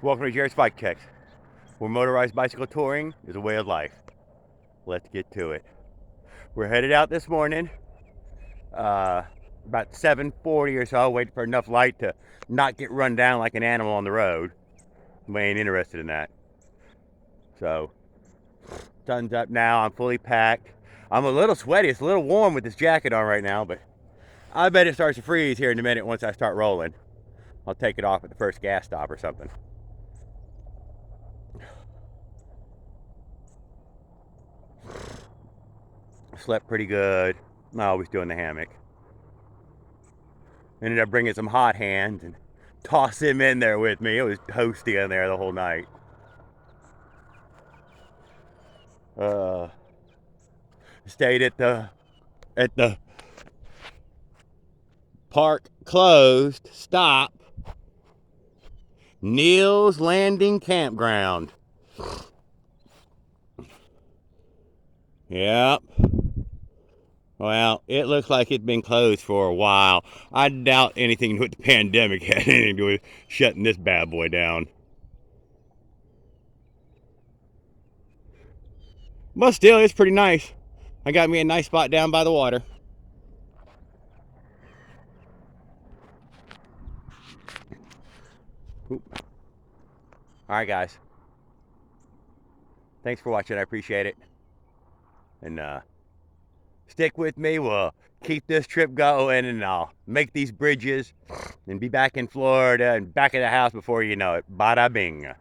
Welcome to Jared's Bike Checks, where motorized bicycle touring is a way of life. Let's get to it. We're headed out this morning, about 7:40 or so, waiting for enough light to not get run down like an animal on the road. We ain't interested in that. So, sun's up now. I'm fully packed. I'm a little sweaty. It's a little warm with this jacket on right now, but I bet it starts to freeze here in a minute once I start rolling. I'll take it off at the first gas stop or something. Slept pretty good. I always doing the hammock. Ended up bringing some hot hands and tossed him in there with me. It was toasty in there the whole night. Stayed at the park closed stop, Neal's Landing campground. Yep. Well, it looks like it's been closed for a while. I doubt anything with the pandemic had anything to do with shutting this bad boy down. But still, it's pretty nice. I got me a nice spot down by the water. Oop. All right, guys. Thanks for watching. I appreciate it. And stick with me. We'll keep this trip going, and I'll make these bridges and be back in Florida and back at the house before you know it. Bada bing.